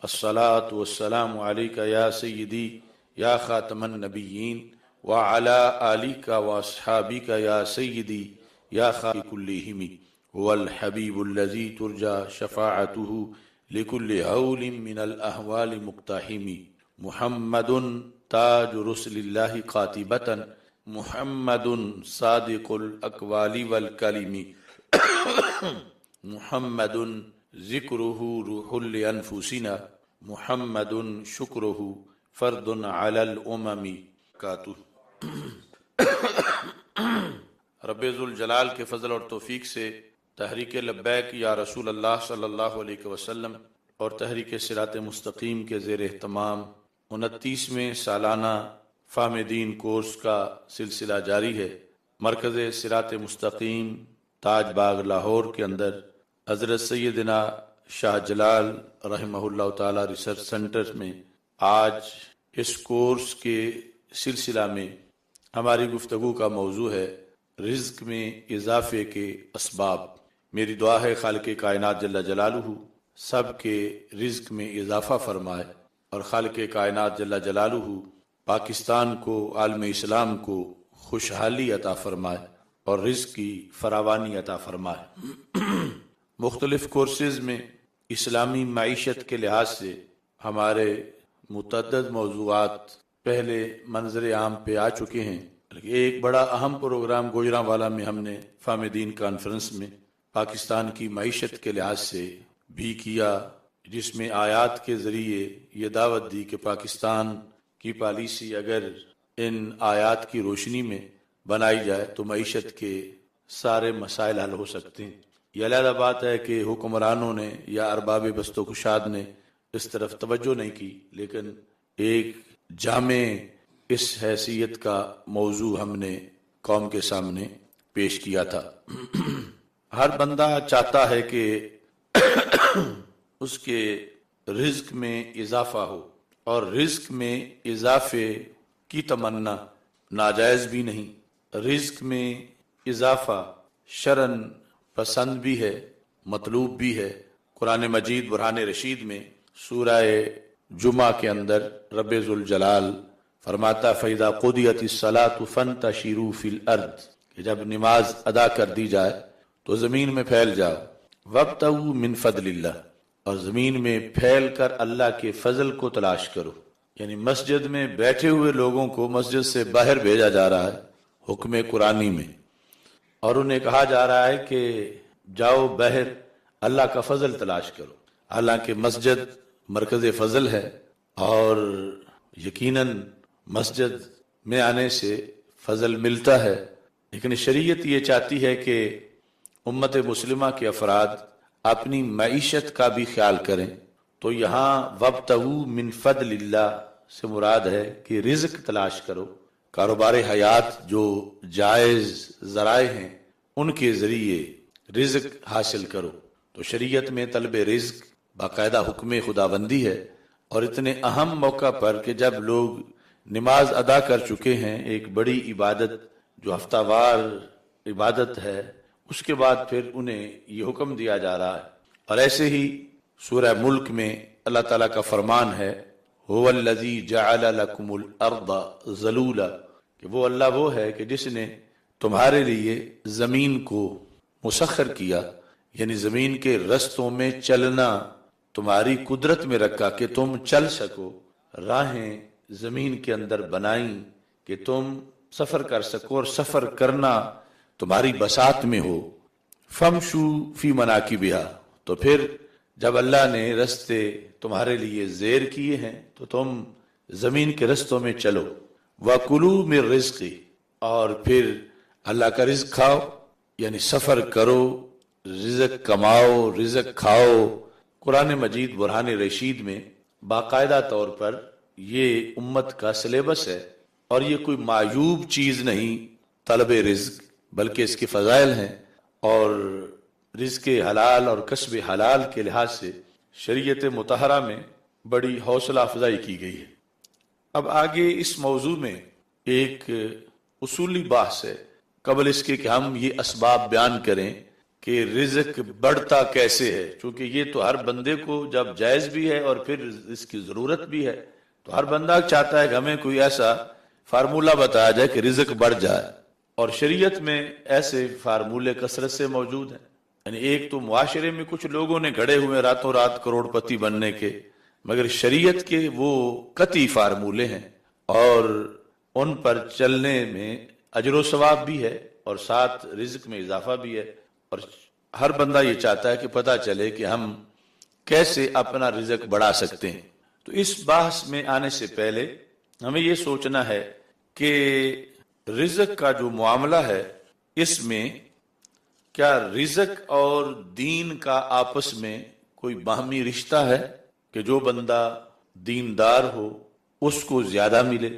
الصلاۃ والسلام علیک یا سیدی یا خاتم النبیین وعلی آلک واصحابک یا سیدی یا خاتم کلہم هو الحبیب الذی ترجى شفاعته لكل هول من الاحوال مقتحم محمد تاج رسل اللہ قاطبۃ محمد صادق الاقوال والکلم محمد ذکرہ روح لانفسنا محمد شکرہ فرد علی الامم کاتہ۔ رب ذوالجلال کے فضل اور توفیق سے تحریک لبیک یا رسول اللہ صلی اللہ علیہ وسلم اور تحریک صراط مستقیم کے زیر اہتمام 29ویں سالانہ فہم دین کورس کا سلسلہ جاری ہے۔ مرکز صراط مستقیم تاج باغ لاہور کے اندر حضرت سیدنا شاہ جلال رحمہ اللہ تعالی ریسرچ سینٹر میں آج اس کورس کے سلسلہ میں ہماری گفتگو کا موضوع ہے رزق میں اضافے کے اسباب۔ میری دعا ہے خالق کائنات جل جلالہ سب کے رزق میں اضافہ فرمائے اور خالق کائنات جل جلالہ پاکستان کو، عالم اسلام کو خوشحالی عطا فرمائے اور رزق کی فراوانی عطا فرمائے۔ مختلف کورسز میں اسلامی معیشت کے لحاظ سے ہمارے متعدد موضوعات پہلے منظر عام پہ آ چکے ہیں۔ ایک بڑا اہم پروگرام گوجرانوالا میں ہم نے فہم دین کانفرنس میں پاکستان کی معیشت کے لحاظ سے بھی کیا، جس میں آیات کے ذریعے یہ دعوت دی کہ پاکستان کی پالیسی اگر ان آیات کی روشنی میں بنائی جائے تو معیشت کے سارے مسائل حل ہو سکتے ہیں۔ یہ علیحدہ بات ہے کہ حکمرانوں نے یا ارباب بست و کشاد نے اس طرف توجہ نہیں کی، لیکن ایک جامع اس حیثیت کا موضوع ہم نے قوم کے سامنے پیش کیا تھا۔ ہر بندہ چاہتا ہے کہ اس کے رزق میں اضافہ ہو، اور رزق میں اضافے کی تمنا ناجائز بھی نہیں۔ رزق میں اضافہ شرعاً پسند بھی ہے، مطلوب بھی ہے۔ قرآن مجید برہان رشید میں سورہ جمعہ کے اندر رب ذوالجلال فرماتا فَإِذَا قُضِيَتِ الصَّلَاةُ فَانتَشِرُوا فِي الْأَرْضِ کہ جب نماز ادا کر دی جائے تو زمین میں پھیل جاؤ، وَابْتَغُوا مِن فَضْلِ اللَّهِ اور زمین میں پھیل کر اللہ کے فضل کو تلاش کرو۔ یعنی مسجد میں بیٹھے ہوئے لوگوں کو مسجد سے باہر بھیجا جا رہا ہے حکم قرآنی میں، اور انہیں کہا جا رہا ہے کہ جاؤ باہر اللہ کا فضل تلاش کرو۔ حالانکہ مسجد مرکز فضل ہے اور یقیناً مسجد میں آنے سے فضل ملتا ہے، لیکن شریعت یہ چاہتی ہے کہ امت مسلمہ کے افراد اپنی معیشت کا بھی خیال کریں۔ تو یہاں وابتغوا من فضل اللہ سے مراد ہے کہ رزق تلاش کرو، کاروبار حیات جو جائز ذرائع ہیں ان کے ذریعے رزق حاصل کرو۔ تو شریعت میں طلب رزق باقاعدہ حکم خداوندی ہے، اور اتنے اہم موقع پر کہ جب لوگ نماز ادا کر چکے ہیں، ایک بڑی عبادت جو ہفتہ وار عبادت ہے، اس کے بعد پھر انہیں یہ حکم دیا جا رہا ہے۔ اور ایسے ہی سورہ ملک میں اللہ تعالیٰ کا فرمان ہے هو الذی جعل لکم الارض ذلولا کہ وہ اللہ وہ ہے کہ جس نے تمہارے لیے زمین کو مسخر کیا، یعنی زمین کے رستوں میں چلنا تمہاری قدرت میں رکھا کہ تم چل سکو، راہیں زمین کے اندر بنائیں کہ تم سفر کر سکو، اور سفر کرنا تمہاری بساط میں ہو۔ فمشو فی مناکبہا تو پھر جب اللہ نے رستے تمہارے لیے زیر کیے ہیں تو تم زمین کے رستوں میں چلو۔ وَكُلُوا مِن رِزْقِ اور پھر اللہ کا رزق کھاؤ، یعنی سفر کرو، رزق کماؤ، رزق کھاؤ۔ قرآن مجید برہان رشید میں باقاعدہ طور پر یہ امت کا سلیبس ہے، اور یہ کوئی معیوب چیز نہیں طلب رزق، بلکہ اس کے فضائل ہیں، اور رزق حلال اور کسب حلال کے لحاظ سے شریعت مطہرہ میں بڑی حوصلہ افزائی کی گئی ہے۔ اب آگے اس موضوع میں ایک اصولی بحث ہے، قبل اس کے کہ ہم یہ اسباب بیان کریں کہ رزق بڑھتا کیسے ہے، چونکہ یہ تو ہر بندے کو جب جائز بھی ہے اور پھر اس کی ضرورت بھی ہے، تو ہر بندہ چاہتا ہے کہ ہمیں کوئی ایسا فارمولہ بتایا جائے کہ رزق بڑھ جائے، اور شریعت میں ایسے فارمولے کثرت سے موجود ہیں۔ یعنی ایک تو معاشرے میں کچھ لوگوں نے گھڑے ہوئے راتوں رات کروڑ پتی بننے کے، مگر شریعت کے وہ قطعی فارمولے ہیں اور ان پر چلنے میں اجر و ثواب بھی ہے اور ساتھ رزق میں اضافہ بھی ہے، اور ہر بندہ یہ چاہتا ہے کہ پتہ چلے کہ ہم کیسے اپنا رزق بڑھا سکتے ہیں۔ تو اس بحث میں آنے سے پہلے ہمیں یہ سوچنا ہے کہ رزق کا جو معاملہ ہے اس میں کیا رزق اور دین کا آپس میں کوئی باہمی رشتہ ہے کہ جو بندہ دیندار ہو اس کو زیادہ ملے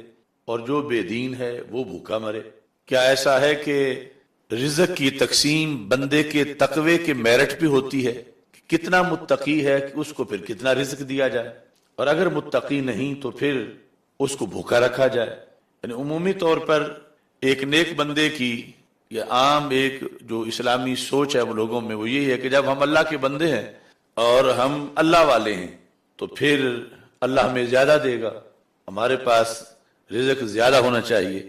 اور جو بے دین ہے وہ بھوکا مرے؟ کیا ایسا ہے کہ رزق کی تقسیم بندے کے تقوی کے میرٹ پہ ہوتی ہے کہ کتنا متقی ہے کہ اس کو پھر کتنا رزق دیا جائے، اور اگر متقی نہیں تو پھر اس کو بھوکا رکھا جائے؟ یعنی عمومی طور پر ایک نیک بندے کی یا عام ایک جو اسلامی سوچ ہے وہ لوگوں میں وہ یہی ہے کہ جب ہم اللہ کے بندے ہیں اور ہم اللہ والے ہیں تو پھر اللہ ہمیں زیادہ دے گا، ہمارے پاس رزق زیادہ ہونا چاہیے،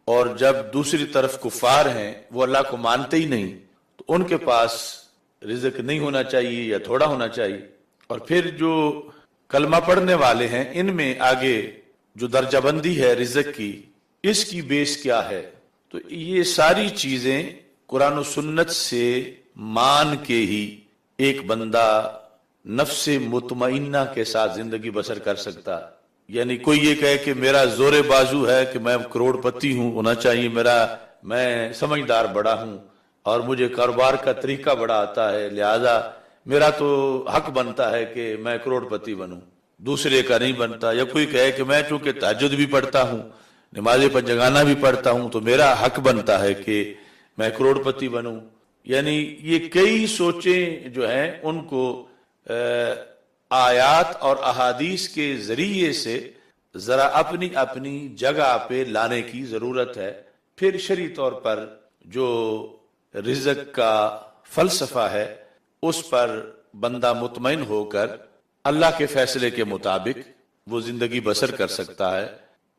اور جب دوسری طرف کفار ہیں وہ اللہ کو مانتے ہی نہیں تو ان کے پاس رزق نہیں ہونا چاہیے یا تھوڑا ہونا چاہیے، اور پھر جو کلمہ پڑھنے والے ہیں ان میں آگے جو درجہ بندی ہے رزق کی، اس کی بیس کیا ہے؟ تو یہ ساری چیزیں قرآن و سنت سے مان کے ہی ایک بندہ نفس مطمئنہ کے ساتھ زندگی بسر کر سکتا۔ یعنی کوئی یہ کہے کہ میرا زور بازو ہے کہ میں کروڑ پتی ہوں، ہونا چاہیے میں سمجھدار بڑا ہوں اور مجھے کاروبار کا طریقہ بڑا آتا ہے، لہذا میرا تو حق بنتا ہے کہ میں کروڑ پتی بنوں، دوسرے کا نہیں بنتا۔ یا کوئی کہے کہ میں چونکہ تہجد بھی پڑھتا ہوں، نماز پنجگانہ بھی پڑھتا ہوں، تو میرا حق بنتا ہے کہ میں کروڑ پتی بنوں۔ یعنی یہ کئی سوچیں جو ہیں ان کو آیات اور احادیث کے ذریعے سے ذرا اپنی اپنی جگہ پہ لانے کی ضرورت ہے۔ پھر شرعی طور پر جو رزق کا فلسفہ ہے اس پر بندہ مطمئن ہو کر اللہ کے فیصلے کے مطابق وہ زندگی بسر کر سکتا ہے۔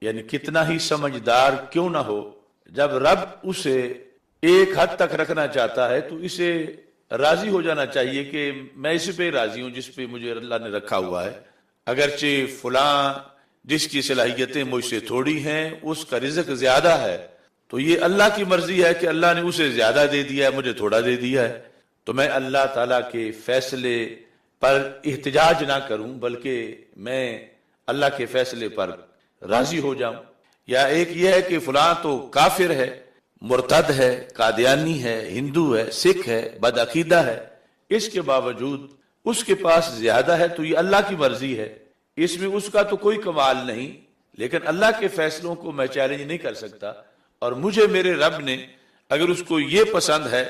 یعنی کتنا ہی سمجھدار کیوں نہ ہو، جب رب اسے ایک حد تک رکھنا چاہتا ہے تو اسے راضی ہو جانا چاہیے کہ میں اس پہ راضی ہوں جس پہ مجھے اللہ نے رکھا ہوا ہے، اگرچہ فلاں جس کی صلاحیتیں مجھ سے تھوڑی ہیں اس کا رزق زیادہ ہے، تو یہ اللہ کی مرضی ہے کہ اللہ نے اسے زیادہ دے دیا ہے، مجھے تھوڑا دے دیا ہے، تو میں اللہ تعالیٰ کے فیصلے پر احتجاج نہ کروں بلکہ میں اللہ کے فیصلے پر راضی ہو جاؤں۔ یا ایک یہ ہے کہ فلاں تو کافر ہے، مرتد ہے، قادیانی ہے، ہندو ہے، سکھ ہے، بدعقیدہ ہے، اس کے باوجود اس کے پاس زیادہ ہے تو یہ اللہ کی مرضی ہے، اس میں اس کا تو کوئی کمال نہیں، لیکن اللہ کے فیصلوں کو میں چیلنج نہیں کر سکتا، اور مجھے میرے رب نے اگر اس کو یہ پسند ہے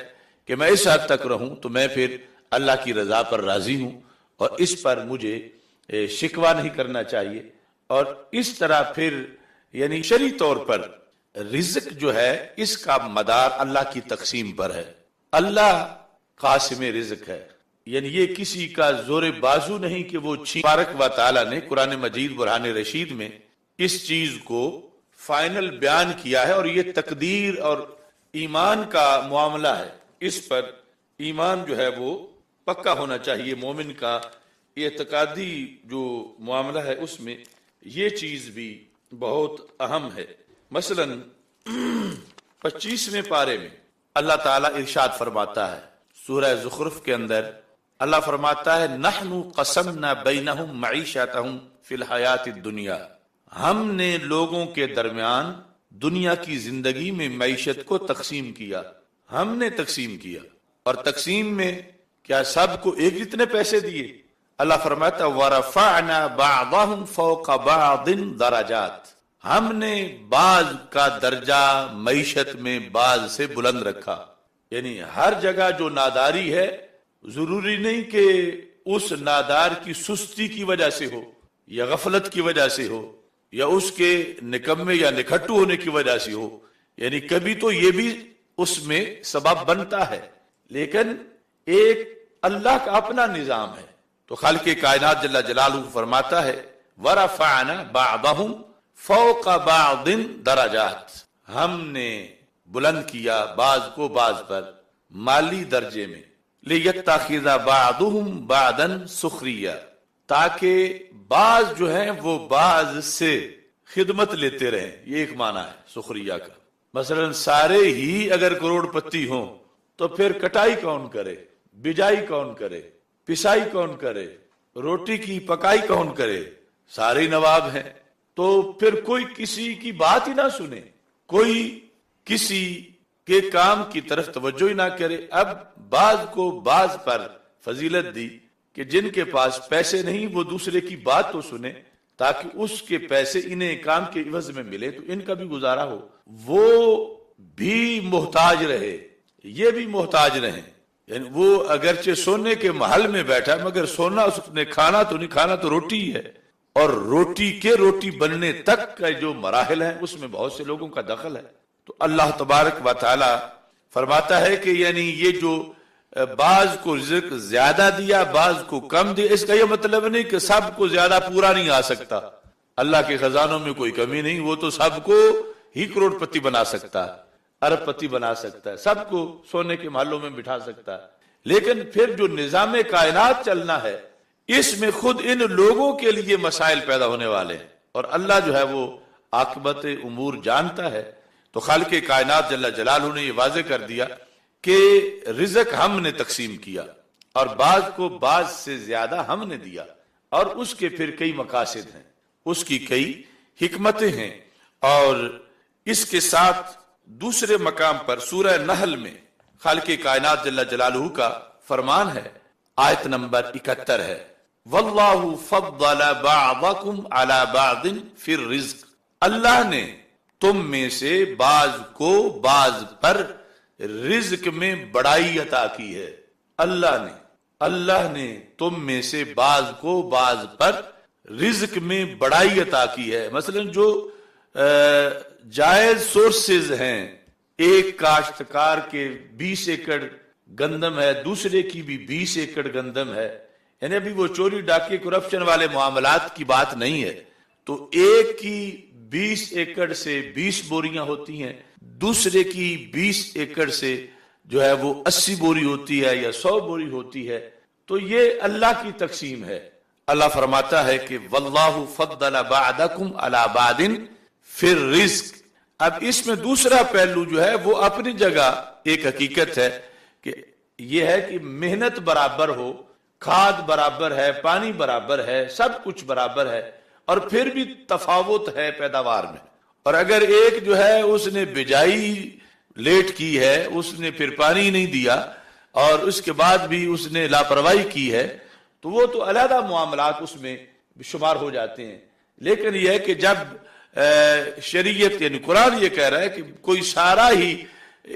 کہ میں اس حد تک رہوں تو میں پھر اللہ کی رضا پر راضی ہوں اور اس پر مجھے شکوہ نہیں کرنا چاہیے۔ اور اس طرح پھر یعنی شرعی طور پر رزق جو ہے اس کا مدار اللہ کی تقسیم پر ہے، اللہ قاسم رزق ہے، یعنی یہ کسی کا زور بازو نہیں کہ وہ تبارک و تعالیٰ نے قرآن مجید برہان رشید میں اس چیز کو فائنل بیان کیا ہے، اور یہ تقدیر اور ایمان کا معاملہ ہے، اس پر ایمان جو ہے وہ پکا ہونا چاہیے۔ مومن کا اعتقادی جو معاملہ ہے اس میں یہ چیز بھی بہت اہم ہے۔ مثلا 25ویں پارے میں اللہ تعالیٰ ارشاد فرماتا ہے سورہ زخرف کے اندر، اللہ فرماتا ہے نحن قسمنا بینہم معیشتہم فی الحیات الدنیا، ہم نے لوگوں کے درمیان دنیا کی زندگی میں معیشت کو تقسیم کیا، ہم نے تقسیم کیا، اور تقسیم میں کیا سب کو ایک جتنے پیسے دیے؟ اللہ فرماتا ہے وَرَفَعْنَا بَعْضَهُمْ فَوْقَ بَعْضٍ دَرَجَاتٍ، ہم نے بعض کا درجہ معیشت میں بعض سے بلند رکھا۔ یعنی ہر جگہ جو ناداری ہے ضروری نہیں کہ اس نادار کی سستی کی وجہ سے ہو یا غفلت کی وجہ سے ہو یا اس کے نکمے یا نکھٹو ہونے کی وجہ سے ہو، یعنی کبھی تو یہ بھی اس میں سبب بنتا ہے، لیکن ایک اللہ کا اپنا نظام ہے۔ تو خالق کائنات جل جلالہ فرماتا ہے وَرَفَعْنَا بَعْضَهُمْ فَوْقَ بَعْضٍ دَرَجَاتٍ، ہم نے بلند کیا بعض کو بعض پر مالی درجے میں، لِيَتَّخِذَ بَعْضُهُمْ بَعْضًا سُخْرِيًّا، تاکہ بعض جو ہیں وہ بعض سے خدمت لیتے رہیں۔ یہ ایک معنی ہے سخریہ کا۔ مثلا سارے ہی اگر کروڑ پتی ہوں تو پھر کٹائی کون کرے، بجائی کون کرے، پسائی کون کرے، روٹی کی پکائی کون کرے؟ سارے نواب ہیں۔ تو پھر کوئی کسی کی بات ہی نہ سنے، کوئی کسی کے کام کی طرف توجہ ہی نہ کرے۔ اب بعض کو بعض پر فضیلت دی کہ جن کے پاس پیسے نہیں وہ دوسرے کی بات تو سنے تاکہ اس کے پیسے انہیں کام کے عوض میں ملے تو ان کا بھی گزارا ہو، وہ بھی محتاج رہے، یہ بھی محتاج رہیں۔ یعنی وہ اگرچہ سونے کے محل میں بیٹھا مگر سونا اس نے کھانا تو نہیں، کھانا تو روٹی ہے، اور روٹی کے روٹی بننے تک کا جو مراحل ہیں اس میں بہت سے لوگوں کا دخل ہے۔ تو اللہ تبارک و تعالی فرماتا ہے کہ یعنی یہ جو بعض کو رزق زیادہ دیا بعض کو کم دیا، اس کا یہ مطلب نہیں کہ سب کو زیادہ پورا نہیں آ سکتا۔ اللہ کے خزانوں میں کوئی کمی نہیں، وہ تو سب کو ہی کروڑ پتی بنا سکتا ہے، ارب پتی بنا سکتا ہے، سب کو سونے کے محلوں میں بٹھا سکتا ہے۔ لیکن پھر جو نظام کائنات چلنا ہے اس میں خود ان لوگوں کے لیے مسائل پیدا ہونے والے ہیں، اور اللہ جو ہے وہ عاقبت امور جانتا ہے۔ تو خالق کائنات جل جلالہ نے یہ واضح کر دیا کہ رزق ہم نے تقسیم کیا اور بعض کو بعض سے زیادہ ہم نے دیا، اور اس کے پھر کئی مقاصد ہیں، اس کی کئی حکمتیں ہیں۔ اور اس کے ساتھ دوسرے مقام پر سورہ نحل میں خالق کائنات جل جلالہ کا فرمان ہے، آیت نمبر 71 ہے، واللہ فضل بعضکم علی بعض فی الرزق، اللہ نے تم میں سے بعض کو بعض پر رزق میں بڑائی عطا کی ہے۔ اللہ نے تم میں سے بعض کو بعض پر رزق میں بڑائی عطا کی ہے۔ مثلا جو جائز سورسز ہیں، ایک کاشتکار کے 20 ایکڑ گندم ہے، دوسرے کی بھی 20 ایکڑ گندم ہے، یعنی ابھی وہ چوری ڈاکے کرپشن والے معاملات کی بات نہیں ہے، تو ایک کی 20 ایکڑ سے 20 بوریاں ہوتی ہیں، دوسرے کی 20 ایکڑ سے جو ہے وہ 80 بوری ہوتی ہے یا 100 بوری ہوتی ہے۔ تو یہ اللہ کی تقسیم ہے۔ اللہ فرماتا ہے کہ واللہ فضل بعضکم علی بعض فی الرزق۔ اب اس میں دوسرا پہلو جو ہے وہ اپنی جگہ ایک حقیقت ہے کہ یہ ہے کہ محنت برابر ہو، کھاد برابر ہے، پانی برابر ہے، سب کچھ برابر ہے، اور پھر بھی تفاوت ہے پیداوار میں۔ اور اگر ایک جو ہے اس نے بجائی لیٹ کی ہے، اس نے پھر پانی نہیں دیا اور اس کے بعد بھی اس نے لاپرواہی کی ہے، تو وہ تو علیحدہ معاملات اس میں شمار ہو جاتے ہیں۔ لیکن یہ ہے کہ جب شریعت یعنی قرآن یہ کہہ رہا ہے کہ کوئی سارا ہی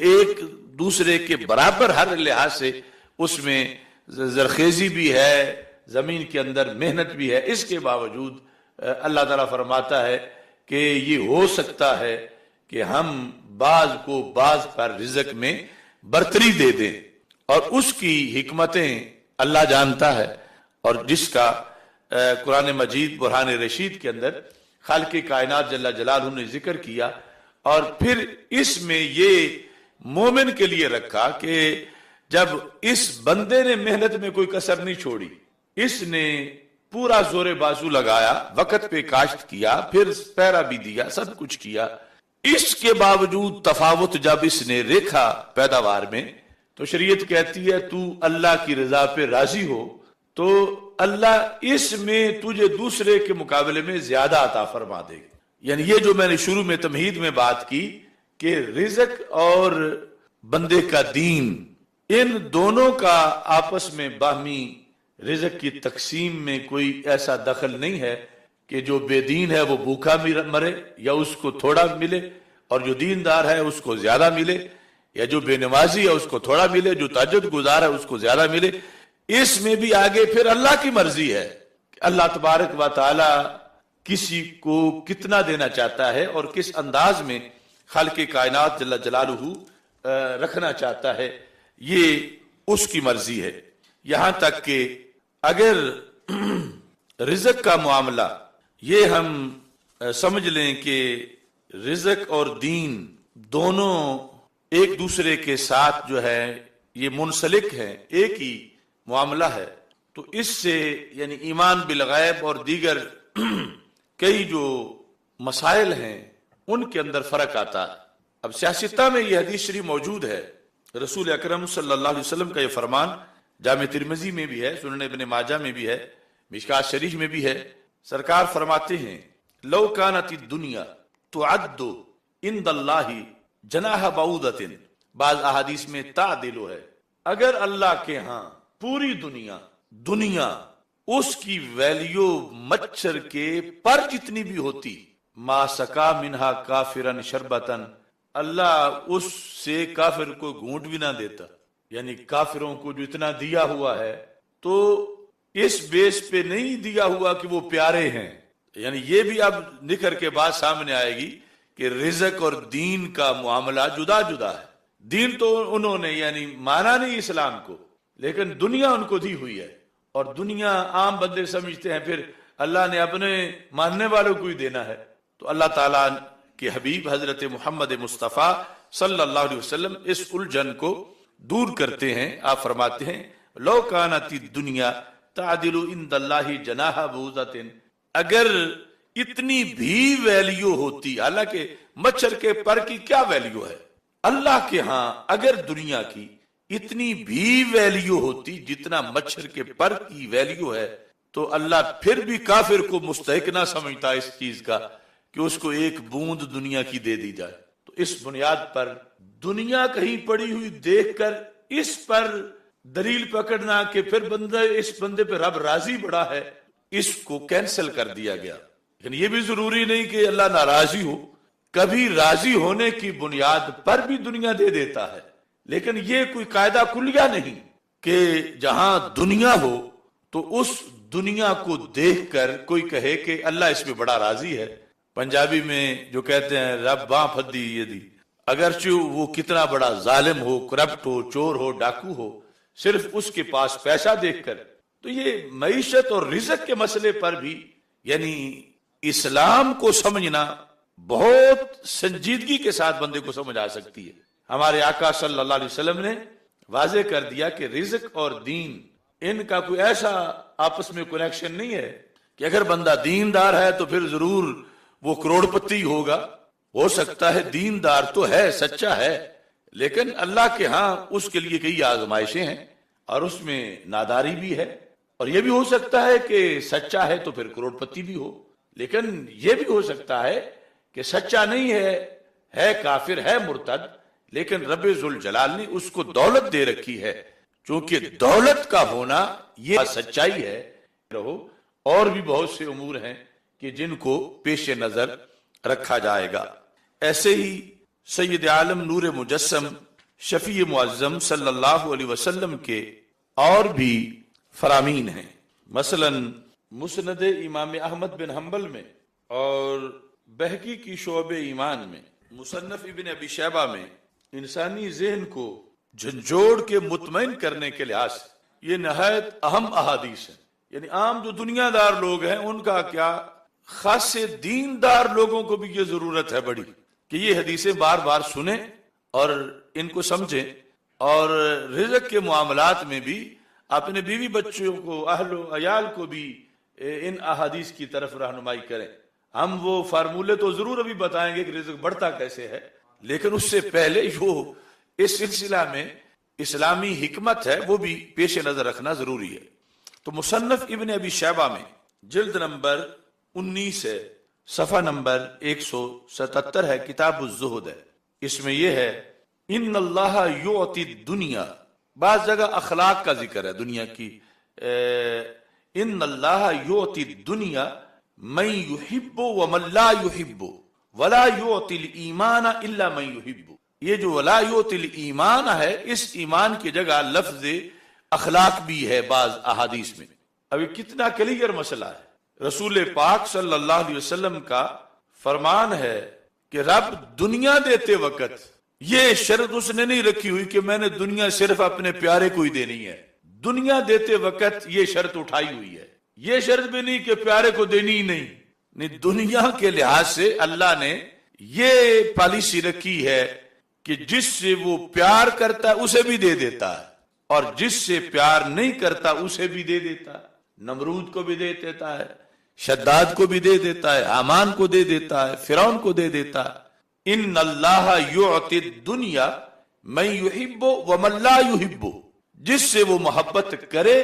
ایک دوسرے کے برابر ہر لحاظ سے اس میں زرخیزی بھی ہے، زمین کے اندر محنت بھی ہے، اس کے باوجود اللہ تعالیٰ فرماتا ہے کہ یہ ہو سکتا ہے کہ ہم بعض کو بعض پر رزق میں برتری دے دیں، اور اس کی حکمتیں اللہ جانتا ہے، اور جس کا قرآن مجید برہان رشید کے اندر خالق کائنات جل جلالہ نے ذکر کیا، اور پھر اس میں یہ مومن کے لیے رکھا کہ جب اس بندے نے محنت میں کوئی کسر نہیں چھوڑی، اس نے پورا زور بازو لگایا، وقت پہ کاشت کیا، پھر پیرا بھی دیا، سب کچھ کیا، اس کے باوجود تفاوت جب اس نے دیکھا پیداوار میں، تو شریعت کہتی ہے تو اللہ کی رضا پہ راضی ہو تو اللہ اس میں تجھے دوسرے کے مقابلے میں زیادہ عطا فرما دے گا۔ یعنی یہ جو میں نے شروع میں تمہید میں بات کی کہ رزق اور بندے کا دین، ان دونوں کا آپس میں باہمی رزق کی تقسیم میں کوئی ایسا دخل نہیں ہے کہ جو بے دین ہے وہ بھوکا مرے یا اس کو تھوڑا ملے، اور جو دیندار ہے اس کو زیادہ ملے، یا جو بے نمازی ہے اس کو تھوڑا ملے، جو تہجد گزار ہے اس کو زیادہ ملے۔ اس میں بھی آگے پھر اللہ کی مرضی ہے کہ اللہ تبارک و تعالی کسی کو کتنا دینا چاہتا ہے اور کس انداز میں خالق کائنات جل جلالہ رکھنا چاہتا ہے، یہ اس کی مرضی ہے. یہاں تک کہ اگر رزق کا معاملہ یہ ہم سمجھ لیں کہ رزق اور دین دونوں ایک دوسرے کے ساتھ جو ہے یہ منسلک ہیں، ایک ہی معاملہ ہے، تو اس سے یعنی ایمان بالغیب اور دیگر کئی جو مسائل ہیں ان کے اندر فرق آتا ہے. اب سیاستہ میں یہ حدیث شریف موجود ہے، رسول اکرم صلی اللہ علیہ وسلم کا یہ فرمان جامع ترمذی میں بھی ہے، سنن ابن ماجہ میں بھی ہے، مشکات شریف میں بھی ہے. سرکار فرماتے ہیں لو کانت الدنیا تعد عند اللہ جناح بعوضۃ، بعض احادیث میں تعدل ہے، اگر اللہ کے ہاں پوری دنیا اس کی ویلیو مچھر کے پر جتنی بھی ہوتی، ما سکا منہا کافرن شربتن، اللہ اس سے کافر کو گھونٹ بھی نہ دیتا. یعنی کافروں کو جو اتنا دیا ہوا ہے تو اس بیس پہ نہیں دیا ہوا کہ وہ پیارے ہیں. یعنی یہ بھی اب نکھر کے بعد سامنے آئے گی کہ رزق اور دین کا معاملہ جدا جدا ہے. دین تو انہوں نے یعنی مانا نہیں اسلام کو، لیکن دنیا ان کو دی ہوئی ہے، اور دنیا عام بندے سمجھتے ہیں پھر اللہ نے اپنے ماننے والوں کو ہی دینا ہے. تو اللہ تعالیٰ کے حبیب حضرت محمد مصطفیٰ صلی اللہ علیہ وسلم اس الجھن کو دور کرتے ہیں. آپ فرماتے ہیں لو کانت الدنیا تعدل عند اللہ جناح بعوضۃ، اگر اتنی بھی ویلیو ہوتی، حالانکہ مچھر کے پر کی کیا ویلیو ہے، اللہ کے ہاں اگر دنیا کی اتنی بھی ویلیو ہوتی جتنا مچھر کے پر کی ویلیو ہے، تو اللہ پھر بھی کافر کو مستحق نہ سمجھتا اس چیز کا کہ اس کو ایک بوند دنیا کی دے دی جائے. تو اس بنیاد پر دنیا کہیں پڑی ہوئی دیکھ کر اس پر دلیل پکڑنا کہ پھر اس بندے پہ رب راضی بڑا ہے، اس کو کینسل کر دیا گیا. لیکن یہ بھی ضروری نہیں کہ اللہ ناراضی ہو، کبھی راضی ہونے کی بنیاد پر بھی دنیا دے دیتا ہے. لیکن یہ کوئی قاعدہ کلیہ نہیں کہ جہاں دنیا ہو تو اس دنیا کو دیکھ کر کوئی کہے کہ اللہ اس میں بڑا راضی ہے. پنجابی میں جو کہتے ہیں رب باں پھدی یہ دی، اگرچہ وہ کتنا بڑا ظالم ہو، کرپٹ ہو، چور ہو، ڈاکو ہو، صرف اس کے پاس پیسہ دیکھ کر. تو یہ معیشت اور رزق کے مسئلے پر بھی یعنی اسلام کو سمجھنا بہت سنجیدگی کے ساتھ بندے کو سمجھ آ سکتی ہے. ہمارے آقا صلی اللہ علیہ وسلم نے واضح کر دیا کہ رزق اور دین ان کا کوئی ایسا آپس میں کنیکشن نہیں ہے کہ اگر بندہ دیندار ہے تو پھر ضرور وہ کروڑ پتی ہوگا. ہو سکتا ہے دیندار تو ہے، سچا ہے، لیکن اللہ کے ہاں اس کے لیے کئی آزمائشیں ہیں اور اس میں ناداری بھی ہے. اور یہ بھی ہو سکتا ہے کہ سچا ہے تو پھر کروڑ پتی بھی ہو، لیکن یہ بھی ہو سکتا ہے کہ سچا نہیں ہے کافر، ہے مرتد، لیکن رب ذوالجلال نے اس کو دولت دے رکھی ہے. چونکہ دولت کا ہونا یہ سچائی ہے. اور بھی بہت سے امور ہیں کہ جن کو پیش نظر رکھا جائے گا. ایسے ہی سید عالم نور مجسم شفیع معظم صلی اللہ علیہ وسلم کے اور بھی فرامین ہیں. مثلا مسند امام احمد بن حنبل میں اور بہقی کی شعب ایمان میں، مصنف ابن ابی شیبہ میں انسانی ذہن کو جھنجھوڑ کے مطمئن کرنے کے لحاظ سے یہ نہایت اہم احادیث ہیں. یعنی عام جو دنیا دار لوگ ہیں ان کا کیا، خاص دیندار لوگوں کو بھی یہ ضرورت ہے بڑی کہ یہ حدیثیں بار بار سنیں اور ان کو سمجھیں، اور رزق کے معاملات میں بھی اپنے بیوی بچوں کو، اہل و عیال کو بھی ان احادیث کی طرف رہنمائی کریں. ہم وہ فارمولے تو ضرور ابھی بتائیں گے کہ رزق بڑھتا کیسے ہے، لیکن اس سے پہلے جو اس سلسلہ میں اسلامی حکمت ہے وہ بھی پیش نظر رکھنا ضروری ہے. تو مصنف ابن ابی شیبہ میں جلد نمبر 19 ہے، صفحہ نمبر 177 ہے، کتاب الزہد ہے. اس میں یہ ہے ان اللہ یعطی الدنیا، بعض جگہ اخلاق کا ذکر ہے دنیا کی، ان اللہ یعطی الدنیا من یحب ومن لا یحب ولا یعطی الایمان الا من یحب. یہ جو ولا یعطی الایمان ہے، اس ایمان کی جگہ لفظ اخلاق بھی ہے بعض احادیث میں. ابھی کتنا کلیئر مسئلہ ہے. رسول پاک صلی اللہ علیہ وسلم کا فرمان ہے کہ رب دنیا دیتے وقت یہ شرط اس نے نہیں رکھی ہوئی کہ میں نے دنیا صرف اپنے پیارے کو ہی دینی ہے، دنیا دیتے وقت یہ شرط اٹھائی ہوئی ہے، یہ شرط بھی نہیں کہ پیارے کو دینی ہی نہیں، دنیا کے لحاظ سے اللہ نے یہ پالیسی رکھی ہے کہ جس سے وہ پیار کرتا ہے اسے بھی دے دیتا ہے، اور جس سے پیار نہیں کرتا اسے بھی دے دیتا ہے۔ نمرود کو بھی دے دیتا ہے، شداد کو بھی دے دیتا ہے، حامان کو دے دیتا ہے، فرعون کو دے دیتا ہے۔ ان اللہ یعطی الدنیا من یحب ومن لا یحب، جس سے وہ محبت کرے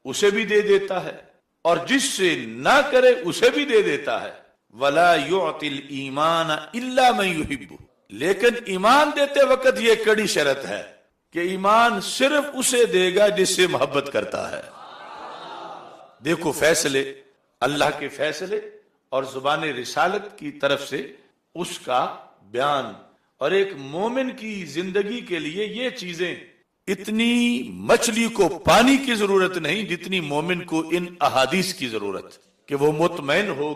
اسے بھی دے دیتا ہے، اور جس سے نہ کرے اسے بھی دے دیتا ہے۔ ولا یعطی الایمان الا من یحب، لیکن ایمان دیتے وقت یہ کڑی شرط ہے کہ ایمان صرف اسے دے گا جس سے محبت کرتا ہے۔ دیکھو فیصلے، اللہ کے فیصلے اور زبان رسالت کی طرف سے اس کا بیان، اور ایک مومن کی زندگی کے لیے یہ چیزیں، اتنی مچھلی کو پانی کی ضرورت نہیں جتنی مومن کو ان احادیث کی ضرورت، کہ وہ مطمئن ہو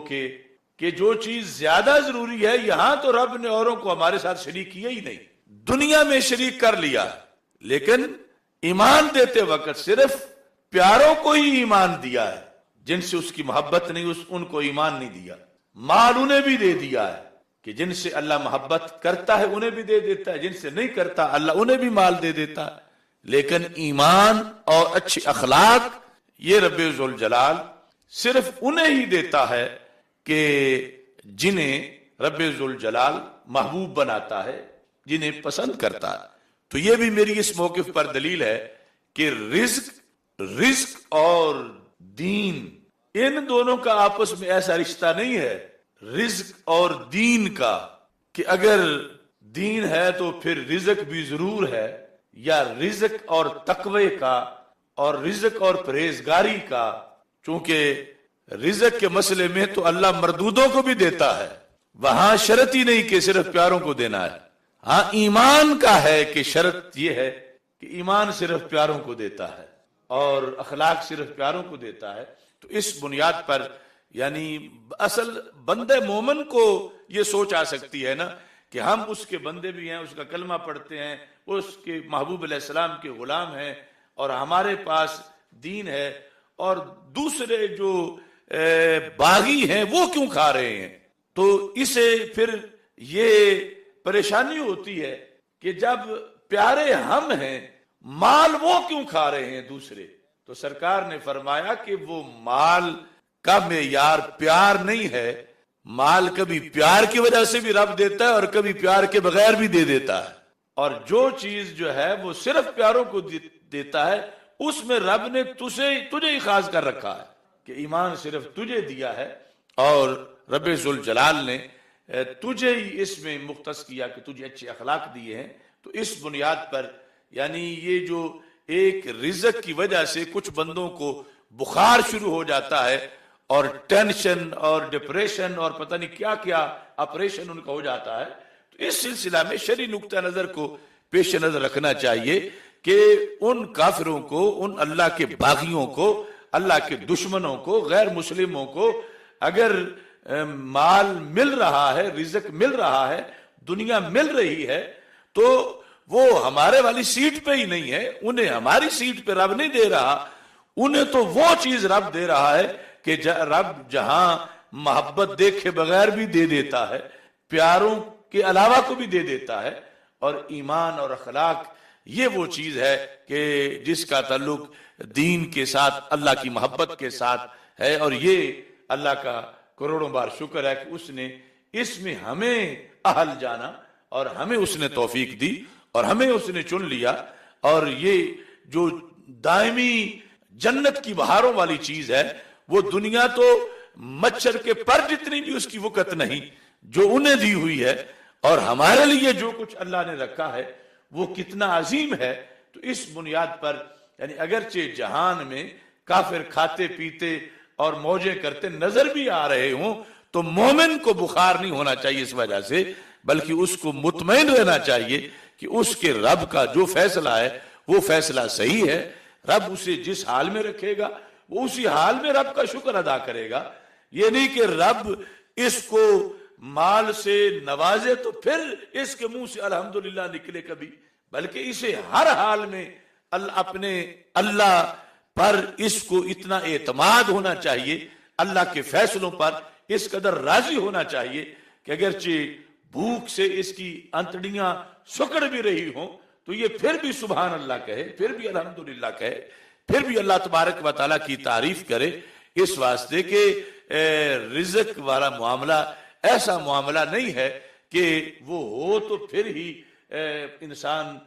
کہ جو چیز زیادہ ضروری ہے، یہاں تو رب نے اوروں کو ہمارے ساتھ شریک کیا ہی نہیں، دنیا میں شریک کر لیا، لیکن ایمان دیتے وقت صرف پیاروں کو ہی ایمان دیا ہے، جن سے اس کی محبت نہیں ان کو ایمان نہیں دیا۔ مال انہیں بھی دے دیا ہے کہ جن سے اللہ محبت کرتا ہے انہیں بھی دے دیتا ہے، جن سے نہیں کرتا اللہ انہیں بھی مال دے دیتا ہے، لیکن ایمان اور اچھی اخلاق یہ رب ذوالجلال صرف انہیں ہی دیتا ہے کہ جنہیں رب ذوالجلال محبوب بناتا ہے، جنہیں پسند کرتا ہے۔ تو یہ بھی میری اس موقف پر دلیل ہے کہ رزق اور دین، ان دونوں کا آپس میں ایسا رشتہ نہیں ہے، رزق اور دین کا، کہ اگر دین ہے تو پھر رزق بھی ضرور ہے، یا رزق اور تقوی کا اور رزق اور پرہیزگاری کا، چونکہ رزق کے مسئلے میں تو اللہ مردودوں کو بھی دیتا ہے، وہاں شرط ہی نہیں کہ صرف پیاروں کو دینا ہے۔ ہاں ایمان کا ہے کہ شرط یہ ہے کہ ایمان صرف پیاروں کو دیتا ہے اور اخلاق صرف پیاروں کو دیتا ہے۔ تو اس بنیاد پر یعنی اصل بندے مومن کو یہ سوچ آ سکتی ہے نا کہ ہم اس کے بندے بھی ہیں، اس کا کلمہ پڑھتے ہیں، اس کے محبوب علیہ السلام کے غلام ہیں، اور ہمارے پاس دین ہے، اور دوسرے جو باغی ہیں وہ کیوں کھا رہے ہیں؟ تو اسے پھر یہ پریشانی ہوتی ہے کہ جب پیارے ہم ہیں، مال وہ کیوں کھا رہے ہیں دوسرے؟ تو سرکار نے فرمایا کہ وہ مال کا معیار پیار نہیں ہے، مال کبھی پیار کی وجہ سے بھی رب دیتا ہے اور کبھی پیار کے بغیر بھی دے دیتا ہے، اور جو چیز جو ہے وہ صرف پیاروں کو دیتا ہے اس میں رب نے تجھے ہی خاص کر رکھا ہے کہ ایمان صرف تجھے دیا ہے، اور رب ذوالجلال نے تجھے ہی اس میں مختص کیا کہ تجھے اچھے اخلاق دیے ہیں۔ تو اس بنیاد پر یعنی یہ جو ایک رزق کی وجہ سے کچھ بندوں کو بخار شروع ہو جاتا ہے اور ٹینشن اور ڈپریشن اور پتہ نہیں کیا کیا آپریشن ان کا ہو جاتا ہے، تو اس سلسلہ میں شرعی نقطہ نظر کو پیش نظر رکھنا چاہیے کہ ان کافروں کو، ان اللہ کے باغیوں کو، اللہ کے دشمنوں کو، غیر مسلموں کو اگر مال مل رہا ہے، رزق مل رہا ہے، دنیا مل رہی ہے، تو وہ ہمارے والی سیٹ پہ ہی نہیں ہے، انہیں ہماری سیٹ پہ رب نہیں دے رہا، انہیں تو وہ چیز رب دے رہا ہے کہ رب جہاں محبت دیکھے بغیر بھی دے دیتا ہے، پیاروں کے علاوہ کو بھی دے دیتا ہے، اور ایمان اور اخلاق یہ وہ چیز ہے کہ جس کا تعلق دین کے ساتھ، اللہ کی محبت کے ساتھ ہے، اور یہ اللہ کا کروڑوں بار شکر ہے کہ اس نے اس میں ہمیں اہل جانا اور ہمیں اس نے توفیق دی اور ہمیں اس نے چن لیا، اور یہ جو دائمی جنت کی بہاروں والی چیز ہے وہ دنیا تو مچھر کے پر جتنی بھی اس کی وقت نہیں جو انہیں دی ہوئی ہے، اور ہمارے لیے جو کچھ اللہ نے رکھا ہے وہ کتنا عظیم ہے۔ تو اس بنیاد پر یعنی اگرچہ جہان میں کافر کھاتے پیتے اور موجیں کرتے نظر بھی آ رہے ہوں تو مومن کو بخار نہیں ہونا چاہیے اس وجہ سے، بلکہ اس کو مطمئن رہنا چاہیے کہ اس کے رب کا جو فیصلہ ہے وہ فیصلہ صحیح ہے، رب اسے جس حال میں رکھے گا وہ اسی حال میں رب کا شکر ادا کرے گا۔ یہ نہیں کہ رب اس کو مال سے نوازے تو پھر اس کے منہ سے الحمدللہ نکلے کبھی، بلکہ اسے ہر حال میں اپنے اللہ پر اس کو اتنا اعتماد ہونا چاہیے، اللہ کے فیصلوں پر اس قدر راضی ہونا چاہیے کہ اگرچہ بھوک سے اس کی انتڑیاں سکڑ بھی رہی ہوں تو یہ پھر بھی سبحان اللہ کہے، پھر بھی الحمدللہ کہے، پھر بھی اللہ تبارک و تعالیٰ کی تعریف کرے، اس واسطے کہ رزق والا معاملہ ایسا معاملہ نہیں ہے کہ وہ ہو تو پھر ہی انسان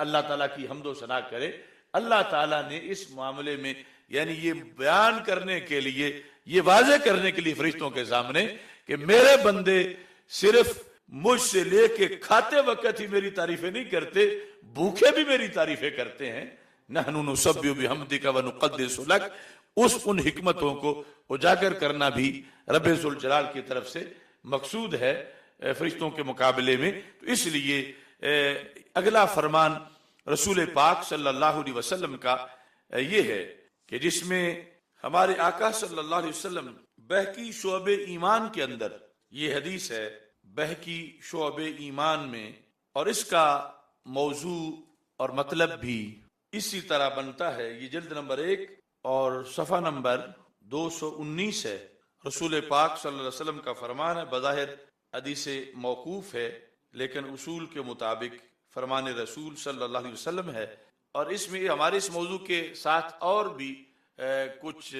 اللہ تعالیٰ کی حمد و ثنا کرے۔ اللہ تعالیٰ نے اس معاملے میں یعنی یہ بیان کرنے کے لیے، یہ واضح کرنے کے لیے فرشتوں کے سامنے کہ میرے بندے صرف مجھ سے لے کے کھاتے وقت ہی میری تعریفیں نہیں کرتے، بھوکے بھی میری تعریفیں کرتے ہیں۔ نحن نسبح بحمدک ونقدس لک، ان حکمتوں کو اجاگر کرنا بھی رب ذوالجلال کی طرف سے مقصود ہے فرشتوں کے مقابلے میں۔ تو اس لیے اگلا فرمان رسول پاک صلی اللہ علیہ وسلم کا یہ ہے کہ جس میں ہمارے آقا صلی اللہ علیہ وسلم بہقی شعب ایمان کے اندر یہ حدیث ہے، بہقی شعب ایمان میں، اور اس کا موضوع اور مطلب بھی اسی طرح بنتا ہے۔ یہ جلد نمبر 1 اور صفحہ نمبر 219 ہے۔ رسول پاک صلی اللہ علیہ وسلم کا فرمان ہے، بظاہر حدیث موقوف ہے لیکن اصول کے مطابق فرمان رسول صلی اللہ علیہ وسلم ہے، اور اس میں ہمارے اس موضوع کے ساتھ اور بھی کچھ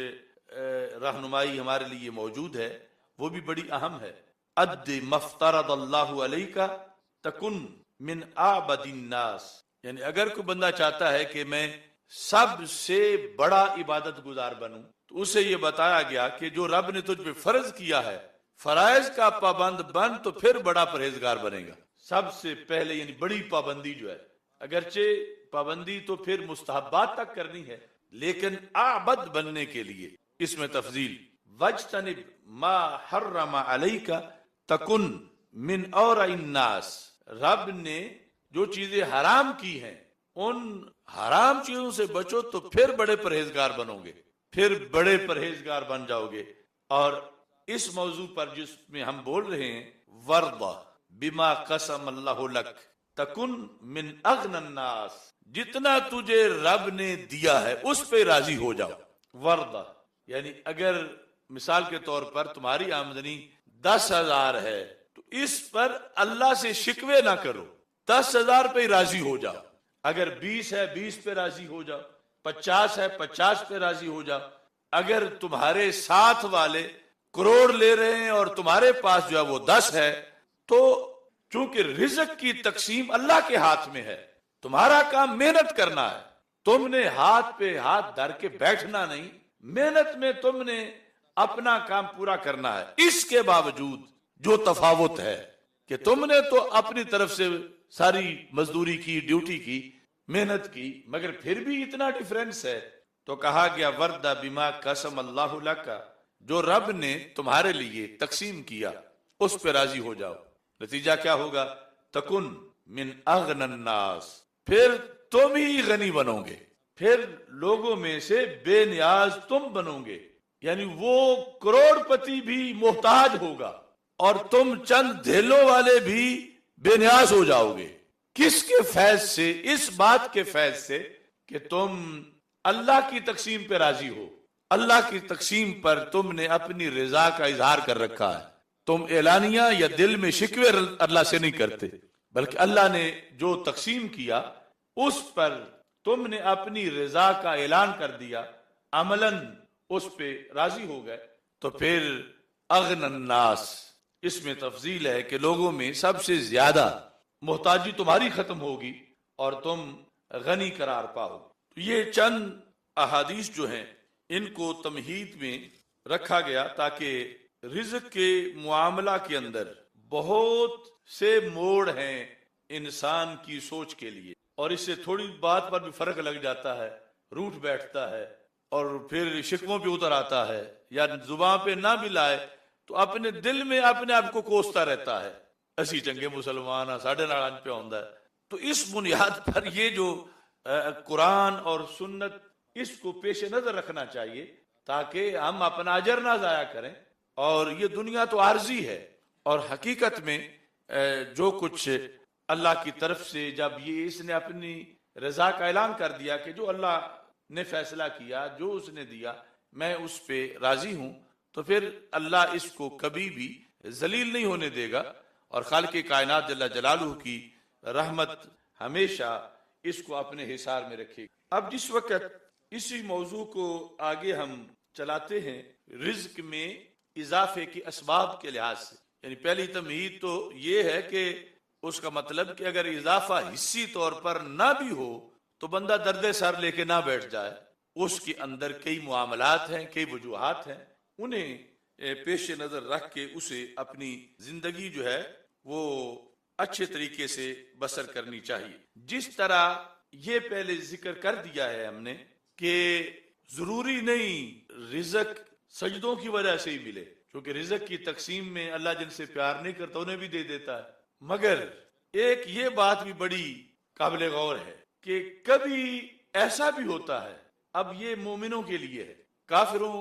رہنمائی ہمارے لیے موجود ہے، وہ بھی بڑی اہم ہے۔ اد مفترض اللہ علیک تکن من اعبد الناس، یعنی اگر کوئی بندہ چاہتا ہے کہ میں سب سے بڑا عبادت گزار بنوں تو اسے یہ بتایا گیا کہ جو رب نے تجھ پہ فرض کیا ہے فرائض کا پابند بن تو پھر بڑا پرہیزگار بنے گا۔ سب سے پہلے یعنی بڑی پابندی جو ہے، اگرچہ پابندی تو پھر مستحبات تک کرنی ہے لیکن اعبد بننے کے لیے اس میں تفضیل، وجتنب ما حرم علیک تکن من اورع الناس، رب نے جو چیزیں حرام کی ہیں ان حرام چیزوں سے بچو تو پھر بڑے پرہیزگار بنو گے، پھر بڑے پرہیزگار بن جاؤ گے۔ اور اس موضوع پر جس میں ہم بول رہے ہیں، وَرْضَ بِمَا قَسَمَ اللَّهُ لَكَ تَكُنْ مِنْ أَغْنَى النَّاسِ، جتنا تجھے رب نے دیا ہے اس پہ راضی ہو جاؤ۔ وَرْضَ یعنی اگر مثال کے طور پر تمہاری آمدنی 10,000 ہے تو اس پر اللہ سے شکوے نہ کرو، 10,000 پہ راضی ہو جاؤ۔ اگر 20 ہے 20 پہ راضی ہو جاؤ، 50 ہے 50 پہ راضی ہو جاؤ۔ اگر تمہارے ساتھ والے کروڑ لے رہے ہیں اور تمہارے پاس جو ہے وہ 10 ہے تو چونکہ رزق کی تقسیم اللہ کے ہاتھ میں ہے، تمہارا کام محنت کرنا ہے، تم نے ہاتھ پہ ہاتھ دھر کے بیٹھنا نہیں، محنت میں تم نے اپنا کام پورا کرنا ہے۔ اس کے باوجود جو تفاوت ہے کہ تم نے تو اپنی طرف سے ساری مزدوری کی، ڈیوٹی کی، محنت کی، مگر پھر بھی اتنا ڈیفرنس ہے، تو کہا گیا وَرْضَ بِمَا قَسَمَ اللَّهُ لَكَ، جو رب نے تمہارے لیے تقسیم کیا اس پہ راضی ہو جاؤ۔ نتیجہ کیا ہوگا؟ تکن من اغنى الناس، پھر تم ہی غنی بنو گے، پھر لوگوں میں سے بے نیاز تم بنو گے، یعنی وہ کروڑ پتی بھی محتاج ہوگا اور تم چند دھیلوں والے بھی بے نیاز ہو جاؤ گے۔ کس کے فیض سے؟ اس بات کے فیض سے کہ تم اللہ کی تقسیم پہ راضی ہو، اللہ کی تقسیم پر تم نے اپنی رضا کا اظہار کر رکھا ہے، تم اعلانیہ یا دل میں شکوے اللہ سے نہیں کرتے، بلکہ اللہ نے جو تقسیم کیا اس پر تم نے اپنی رضا کا اعلان کر دیا، عملاً اس پہ راضی ہو گئے، تو پھر اغنى الناس اس میں تفضیل ہے کہ لوگوں میں سب سے زیادہ محتاجی تمہاری ختم ہوگی اور تم غنی قرار پاؤ۔ یہ چند احادیث جو ہیں ان کو تمہید میں رکھا گیا تاکہ رزق کے معاملہ کے اندر بہت سے موڑ ہیں انسان کی سوچ کے لیے، اور اس سے تھوڑی بات پر بھی فرق لگ جاتا ہے، روٹ بیٹھتا ہے اور پھر شکووں پہ اتر آتا ہے، یا زباں پہ نہ بھی لائے تو اپنے دل میں اپنے آپ کو کوستا رہتا ہے، اسی چنگے مسلمان ساڑھے نال پہ ہوندا ہے۔ تو اس بنیاد پر یہ جو قرآن اور سنت اس کو پیش نظر رکھنا چاہیے تاکہ ہم اپنا اجر نہ ضائع کریں، اور یہ دنیا تو عارضی ہے، اور حقیقت میں جو کچھ اللہ کی طرف سے جب یہ اس نے اپنی رضا کا اعلان کر دیا کہ جو اللہ نے فیصلہ کیا، جو اس نے دیا، میں اس پہ راضی ہوں، تو پھر اللہ اس کو کبھی بھی ذلیل نہیں ہونے دے گا، اور خالق کائنات جل جلالہ کی رحمت ہمیشہ اس کو اپنے حصار میں رکھے گی۔ اب جس وقت اسی موضوع کو آگے ہم چلاتے ہیں رزق میں اضافے کے اسباب کے لحاظ سے، یعنی پہلی تمہید تو یہ ہے کہ اس کا مطلب کہ اگر اضافہ حصی طور پر نہ بھی ہو تو بندہ درد سر لے کے نہ بیٹھ جائے، اس کے اندر کئی معاملات ہیں، کئی وجوہات ہیں، انہیں پیش نظر رکھ کے اسے اپنی زندگی جو ہے وہ اچھے طریقے سے بسر کرنی چاہیے۔ جس طرح یہ پہلے ذکر کر دیا ہے ہم نے کہ ضروری نہیں رزق سجدوں کی وجہ سے ہی ملے، کیونکہ رزق کی تقسیم میں اللہ جن سے پیار نہیں کرتا انہیں بھی دے دیتا ہے، مگر ایک یہ بات بھی بڑی قابل غور ہے کہ کبھی ایسا بھی ہوتا ہے، اب یہ مومنوں کے لیے ہے، کافروں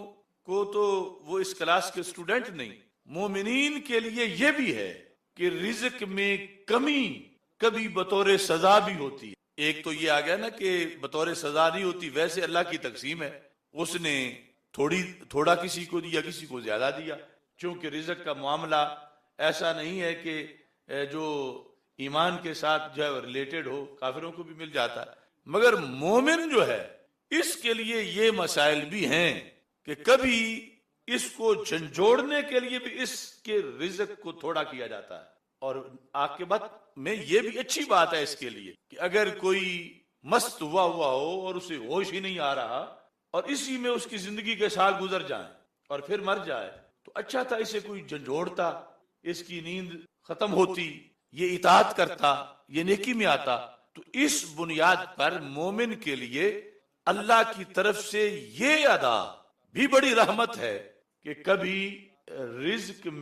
کو تو وہ اس کلاس کے اسٹوڈنٹ نہیں، مومنین کے لیے یہ بھی ہے کہ رزق میں کمی کبھی بطور سزا بھی ہوتی ہے۔ ایک تو یہ آ گیا نا کہ بطور سزا نہیں ہوتی، ویسے اللہ کی تقسیم ہے، اس نے تھوڑا کسی کو دیا، کسی کو زیادہ دیا، چونکہ رزق کا معاملہ ایسا نہیں ہے کہ جو ایمان کے ساتھ جو ہے ریلیٹڈ ہو، کافروں کو بھی مل جاتا ہے، مگر مومن جو ہے اس کے لیے یہ مسائل بھی ہیں کہ کبھی اس کو جھنجھوڑنے کے لیے بھی اس کے رزق کو تھوڑا کیا جاتا ہے، اور عاقبت میں یہ بھی اچھی بات ہے اس کے لیے کہ اگر کوئی مست ہوا ہو اور اسے ہوش ہی نہیں آ رہا اور اسی میں اس کی زندگی کے سال گزر جائیں اور پھر مر جائے تو اچھا تھا اسے کوئی جھنجھوڑتا، اس کی نیند ختم ہوتی، یہ اطاعت کرتا، یہ نیکی میں آتا۔ تو اس بنیاد پر مومن کے لیے اللہ کی طرف سے یہ ادا بھی بڑی رحمت ہے کہ کبھی رزق